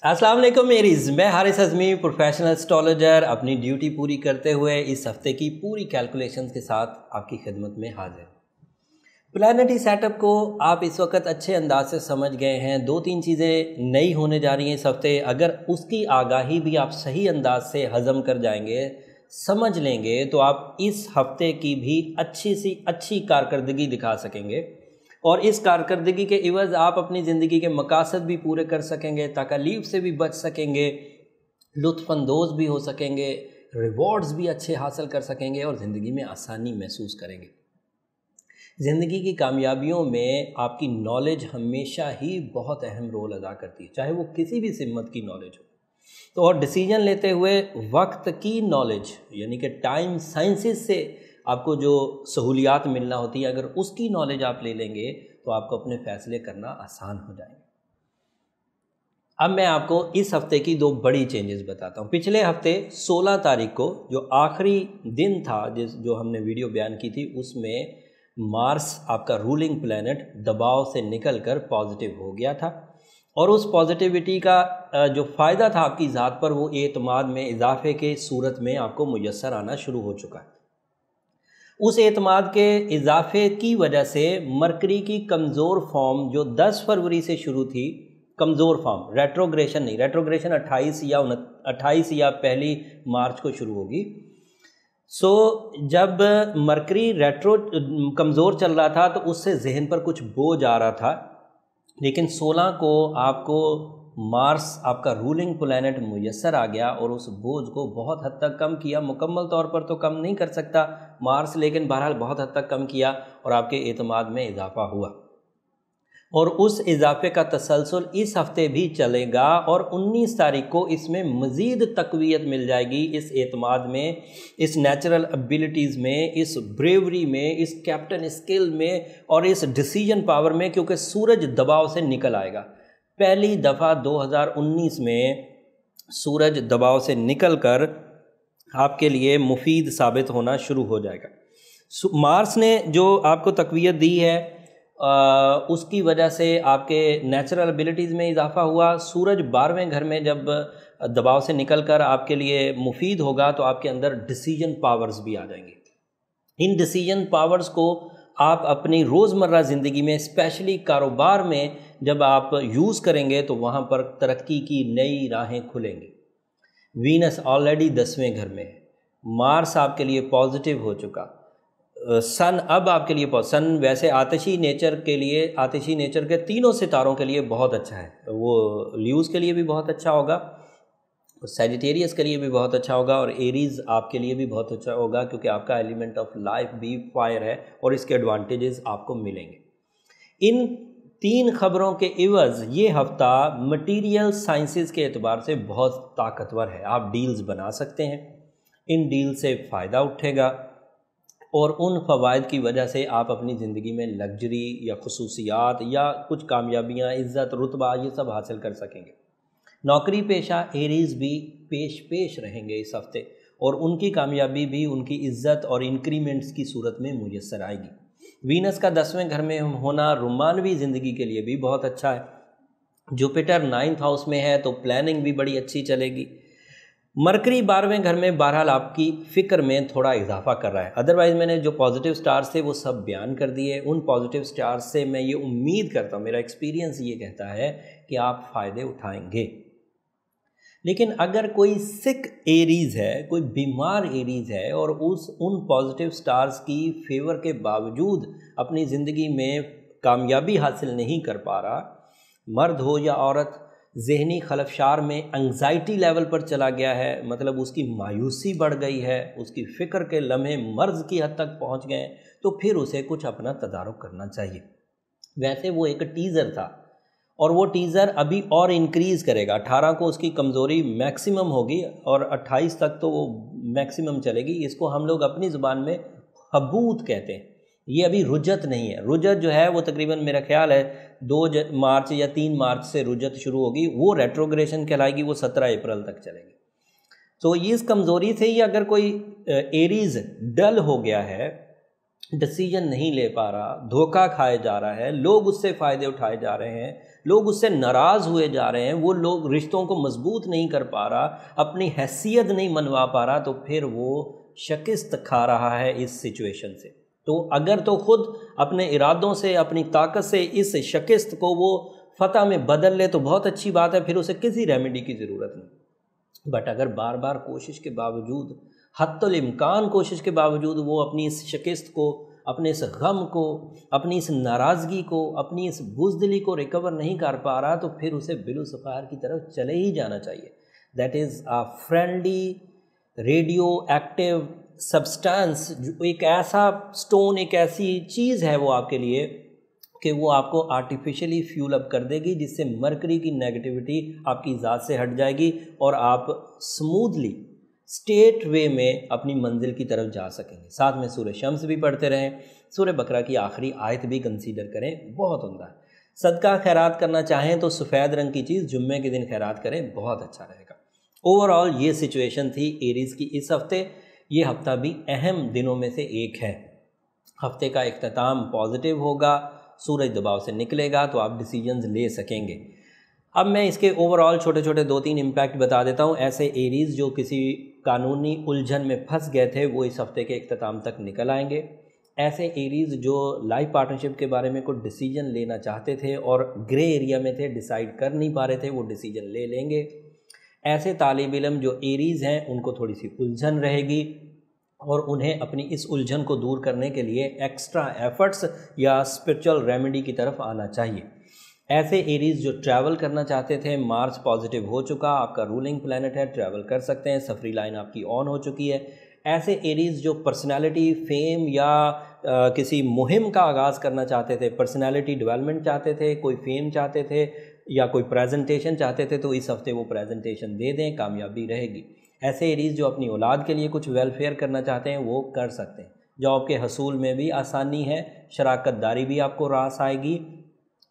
अस्सलाम वालेकुम मेरीज़, मैं हारिस अज़मी प्रोफेशनल एस्ट्रोलॉजर अपनी ड्यूटी पूरी करते हुए इस हफ्ते की पूरी कैलकुलेशंस के साथ आपकी खिदमत में हाजिर। प्लानिटरी सेटअप को आप इस वक्त अच्छे अंदाज से समझ गए हैं। दो तीन चीज़ें नई होने जा रही हैं इस हफ्ते। अगर उसकी आगाही भी आप सही अंदाज से हज़म कर जाएंगे, समझ लेंगे, तो आप इस हफ्ते की भी अच्छी सी अच्छी कारकर्दगी दिखा सकेंगे और इस कारकर्दगी के इवज़ आप अपनी ज़िंदगी के मकासद भी पूरे कर सकेंगे, तकलीफ़ से भी बच सकेंगे, लुत्फ़अंदोज़ भी हो सकेंगे, रिवॉर्ड्स भी अच्छे हासिल कर सकेंगे और ज़िंदगी में आसानी महसूस करेंगे। ज़िंदगी की कामयाबियों में आपकी नॉलेज हमेशा ही बहुत अहम रोल अदा करती है, चाहे वो किसी भी सिमत की नॉलेज हो। तो और डिसीजन लेते हुए वक्त की नॉलेज यानी कि टाइम साइंसेस से आपको जो सहूलियात मिलना होती है, अगर उसकी नॉलेज आप ले लेंगे तो आपको अपने फ़ैसले करना आसान हो जाएंगे। अब मैं आपको इस हफ़्ते की दो बड़ी चेंजेस बताता हूँ। पिछले हफ्ते 16 तारीख को जो आखिरी दिन था जो हमने वीडियो बयान की थी, उसमें मार्स आपका रूलिंग प्लैनेट दबाव से निकलकर पॉजिटिव हो गया था और उस पॉजिटिविटी का जो फ़ायदा था आपकी ज़ात पर, वो एतमाद में इजाफे के सूरत में आपको मुयस्सर आना शुरू हो चुका है। उस एतमाद के इजाफे की वजह से मरकरी की कमज़ोर फॉर्म जो 10 फरवरी से शुरू थी, कमज़ोर फॉर्म, रेट्रोग्रेशन नहीं, रेट्रोग्रेशन 28 या पहली मार्च को शुरू होगी। जब मरकरी रेट्रो कमज़ोर चल रहा था तो उससे जहन पर कुछ बोझ आ रहा था, लेकिन 16 को आपको मार्स आपका रूलिंग प्लैनेट मुयस्सर आ गया और उस बोझ को बहुत हद तक कम किया। मुकम्मल तौर पर तो कम नहीं कर सकता मार्स, लेकिन बहरहाल बहुत हद तक कम किया और आपके एतमाद में इजाफा हुआ और उस इजाफे का तसलसल इस हफ्ते भी चलेगा और 19 तारीख को इसमें मज़ीद तक़वियत मिल जाएगी इस एतमाद में, इस नेचुरल एबिलिटीज़ में, इस ब्रेवरी में, इस कैप्टन स्किल में और इस डिसीजन पावर में, क्योंकि सूरज दबाव से निकल आएगा। पहली दफ़ा 2019 में सूरज दबाव से निकलकर आपके लिए मुफीद साबित होना शुरू हो जाएगा। मार्स ने जो आपको तक़वियत दी है उसकी वजह से आपके नेचुरल एबिलिटीज़ में इजाफा हुआ। सूरज 12वें घर में जब दबाव से निकलकर आपके लिए मुफीद होगा तो आपके अंदर डिसीजन पावर्स भी आ जाएंगे। इन डिसीजन पावर्स को आप अपनी रोज़मर्रा ज़िंदगी में, स्पेशली कारोबार में जब आप यूज़ करेंगे तो वहाँ पर तरक्की की नई राहें खुलेंगी। वीनस ऑलरेडी 10वें घर में है, मार्स आपके लिए पॉजिटिव हो चुका, सन अब आपके लिए सन वैसे आतिशी नेचर के तीनों सितारों के लिए बहुत अच्छा है। वो ल्यूज़ के लिए भी बहुत अच्छा होगा, सैजिटेरियस के लिए भी बहुत अच्छा होगा और एरीज़ आपके लिए भी बहुत अच्छा होगा, क्योंकि आपका एलिमेंट ऑफ लाइफ भी फायर है और इसके एडवांटेजेस आपको मिलेंगे। इन तीन खबरों के इवज़ ये हफ़्ता मटीरियल साइंसेस के एतबार से बहुत ताकतवर है। आप डील्स बना सकते हैं, इन डील से फ़ायदा उठेगा और उन फ़वाइद की वजह से आप अपनी ज़िंदगी में लग्जरी या खुसूसियात या कुछ कामयाबियाँ, इज़्ज़त, रुतबा, ये सब हासिल कर सकेंगे। नौकरी पेशा एरीज़ भी पेश रहेंगे इस हफ़्ते और उनकी कामयाबी भी उनकी इज़्ज़त और इंक्रीमेंट्स की सूरत में मुयस्सर आएगी। वीनस का 10वें घर में होना रोमानवी ज़िंदगी के लिए भी बहुत अच्छा है। जुपिटर 9th हाउस में है तो प्लानिंग भी बड़ी अच्छी चलेगी। मरकरी 12वें घर में बहरहाल आपकी फ़िक्र में थोड़ा इजाफा कर रहा है। अदरवाइज़ मैंने जो पॉजिटिव स्टार्स थे वो सब बयान कर दिए। उन पॉजिटिव स्टार्स से मैं ये उम्मीद करता हूँ, मेरा एक्सपीरियंस ये कहता है कि आप फ़ायदे उठाएंगे। लेकिन अगर कोई सिक एरीज़ है, कोई बीमार एरीज़ है और उन पॉजिटिव स्टार्स की फेवर के बावजूद अपनी ज़िंदगी में कामयाबी हासिल नहीं कर पा रहा, मर्द हो या औरत, ज़हनी खलफशार में एंग्जाइटी लेवल पर चला गया है, मतलब उसकी मायूसी बढ़ गई है, उसकी फ़िक्र के लम्हे मर्ज़ की हद तक पहुंच गए, तो फिर उसे कुछ अपना तदारुक करना चाहिए। वैसे वो एक टीज़र था और वो टीज़र अभी और इंक्रीज़ करेगा। 18 को उसकी कमज़ोरी मैक्सिमम होगी और 28 तक तो वो मैक्सिमम चलेगी। इसको हम लोग अपनी ज़ुबान में हबूत कहते हैं। ये अभी रुजत नहीं है। रुजत जो है वो तकरीबन मेरा ख्याल है 2 मार्च या 3 मार्च से रुजत शुरू होगी, वो रेट्रोग्रेशन कहलाएगी, वो 17 अप्रैल तक चलेगी। तो ये इस कमज़ोरी से ही अगर कोई एरीज़ डल हो गया है, डिसीजन नहीं ले पा रहा, धोखा खाए जा रहा है, लोग उससे फ़ायदे उठाए जा रहे हैं, لوگ اس سے ناراض ہوئے جا رہے ہیں، وہ لوگ رشتوں کو مضبوط نہیں کر پا رہا، اپنی حیثیت نہیں منوا پا رہا، تو پھر وہ شکست کھا رہا ہے اس سچویشن سے۔ تو اگر تو خود اپنے ارادوں سے، اپنی طاقت سے اس شکست کو وہ فتح میں بدل لے تو بہت اچھی بات ہے، پھر اسے کسی ریمیڈی کی ضرورت نہیں۔ بٹ اگر بار بار کوشش کے باوجود، حتی الامکان کوشش کے باوجود وہ اپنی اس شکست کو، اپنے اس غم کو، اپنی اس ناراضگی کو، اپنی اس بزدلی کو ریکور نہیں کر پا رہا، تو پھر اسے بلوسفار کی طرف چلے ہی جانا چاہیے۔ That is a friendly radio active substance, جو ایک ایسا سٹون، ایک ایسی چیز ہے وہ آپ کے لیے کہ وہ آپ کو آرٹیفیشلی فیول اپ کر دے گی، جس سے مرکری کی نیگیٹیوٹی آپ کی ذات سے ہٹ جائے گی اور آپ سموتھلی اسٹیٹ وے میں اپنی منزل کی طرف جا سکیں گے۔ ساتھ میں سورہ شمس بھی پڑھتے رہیں، سورہ بقرہ کی آخری آیت بھی کنسیڈر کریں، بہت عمدہ ہے۔ صدقہ خیرات کرنا چاہیں تو سفید رنگ کی چیز جمعے کے دن خیرات کریں، بہت اچھا رہے گا۔ اوورآل یہ سچویشن تھی ایریز کی اس ہفتے۔ یہ ہفتہ بھی اہم دنوں میں سے ایک ہے۔ ہفتے کا اختتام پازیٹیو ہوگا، سورج دباؤ سے نکلے گا تو آپ ڈیسیجنز لے سکیں گے۔ اب میں اس کے اوورآل چھوٹے چھوٹے 2-3 امپیکٹ بتا دیتا ہوں۔ ایسے ایریز جو کسی قانونی الجھن میں پھنس گئے تھے وہ اس ہفتے کے اختتام تک نکل آئیں گے۔ ایسے ایریز جو لائف پارٹنرشپ کے بارے میں کوئی ڈیسیجن لینا چاہتے تھے اور گرے ایریا میں تھے، ڈیسائیڈ کر نہیں پا رہے تھے، وہ ڈیسیجن لے لیں گے۔ ایسے طالب علم جو ایریز ہیں ان کو تھوڑی سی الجھن رہے گی اور انہیں اپنی اس الجھن کو دور کرنے کے لیے ایکسٹرا ایفرٹس یا اسپرچل ریمیڈی کی طرف آنا چاہیے۔ ایسے ایریز جو ٹریول کرنا چاہتے تھے، مارس پازیٹیو ہو چکا، آپ کا رولنگ پلانٹ ہے، ٹریول کر سکتے ہیں، سفری لائن آپ کی آن ہو چکی ہے۔ ایسے ایریز جو پرسنالٹی، فیم یا کسی مہم کا آغاز کرنا چاہتے تھے، پرسنالٹی ڈیولپمنٹ چاہتے تھے، کوئی فیم چاہتے تھے یا کوئی پریزنٹیشن چاہتے تھے، تو اس ہفتے وہ پریزنٹیشن دے دیں، کامیابی رہے گی۔ ایسے ایریز جو اپنی اولاد کے لیے کچھ ویلفیئر کرنا چاہتے ہیں وہ کر سکتے ہیں۔ جاب کے حصول میں بھی آسانی ہے، شراکت داری بھی آپ کو راس آئے گی،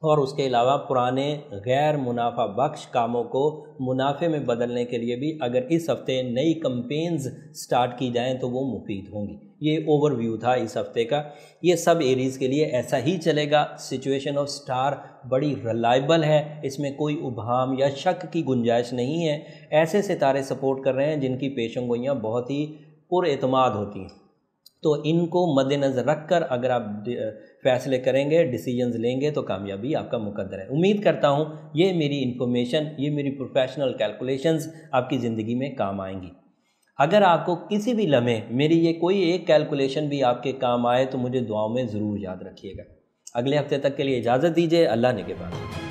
اور اس کے علاوہ پرانے غیر منافع بخش کاموں کو منافع میں بدلنے کے لیے بھی اگر اس ہفتے نئی کمپینز سٹارٹ کی جائیں تو وہ مفید ہوں گی۔ یہ اوور ویو تھا اس ہفتے کا۔ یہ سب ایریز کے لیے ایسا ہی چلے گا۔ سچویشن آف سٹار بڑی ریلائبل ہے، اس میں کوئی ابہام یا شک کی گنجائش نہیں ہے۔ ایسے ستارے سپورٹ کر رہے ہیں جن کی پیشن گوئیاں بہت ہی پر اعتماد ہوتی ہیں، تو ان کو مد نظر رکھ کر اگر آپ فیصلے کریں گے، ڈیسیجنز لیں گے، تو کامیابی آپ کا مقدر ہے۔ امید کرتا ہوں یہ میری انفارمیشن، یہ میری پروفیشنل کیلکولیشنز آپ کی زندگی میں کام آئیں گی۔ اگر آپ کو کسی بھی لمحے میری یہ کوئی ایک کیلکولیشن بھی آپ کے کام آئے تو مجھے دعاؤں میں ضرور یاد رکھیے گا۔ اگلے ہفتے تک کے لیے اجازت دیجیے، اللہ نگہبان۔